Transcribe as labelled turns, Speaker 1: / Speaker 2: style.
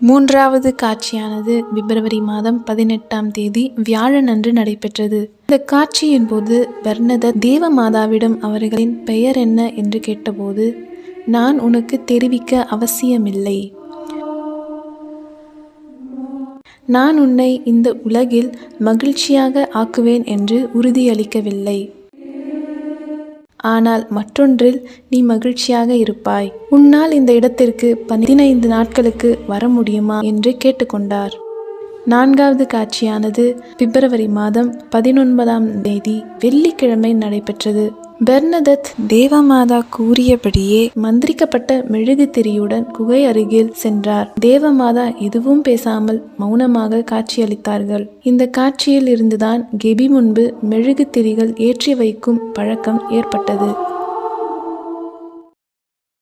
Speaker 1: மூன்றாவது காட்சியானது பிப்ரவரி மாதம் 18ஆம் தேதி வியாழன் அன்று நடைபெற்றது. இந்த காட்சியின் போது பெர்னதத் தேவமாதாவிடம் அவர்களின் பெயர் என்ன என்று கேட்டபோது, நான் உனக்கு தெரிவிக்க அவசியமில்லை, நான் உன்னை இந்த உலகில் மகிழ்ச்சியாக ஆக்குவேன் என்று உறுதியளிக்கவில்லை, ஆனால் மற்றொன்றில் நீ மகிழ்ச்சியாக இருப்பாய், உன்னால் இந்த இடத்திற்கு 15 நாட்களுக்கு வர முடியுமா என்று கேட்டுக்கொண்டார். நான்காவது காட்சியானது பிப்ரவரி மாதம் 19ஆம் தேதி வெள்ளிக்கிழமை நடைபெற்றது. பெர்னதத் தேவமாதா கூறியபடியே மந்திரிக்கப்பட்ட மெழுகுதிரியுடன் குகை அருகில் சென்றார். தேவமாதா எதுவும் பேசாமல் மௌனமாக காட்சியளித்தார்கள். இந்த காட்சியில் இருந்துதான் கெபி முன்பு மெழுகுதிரிகள் ஏற்றி வைக்கும் பழக்கம் ஏற்பட்டது.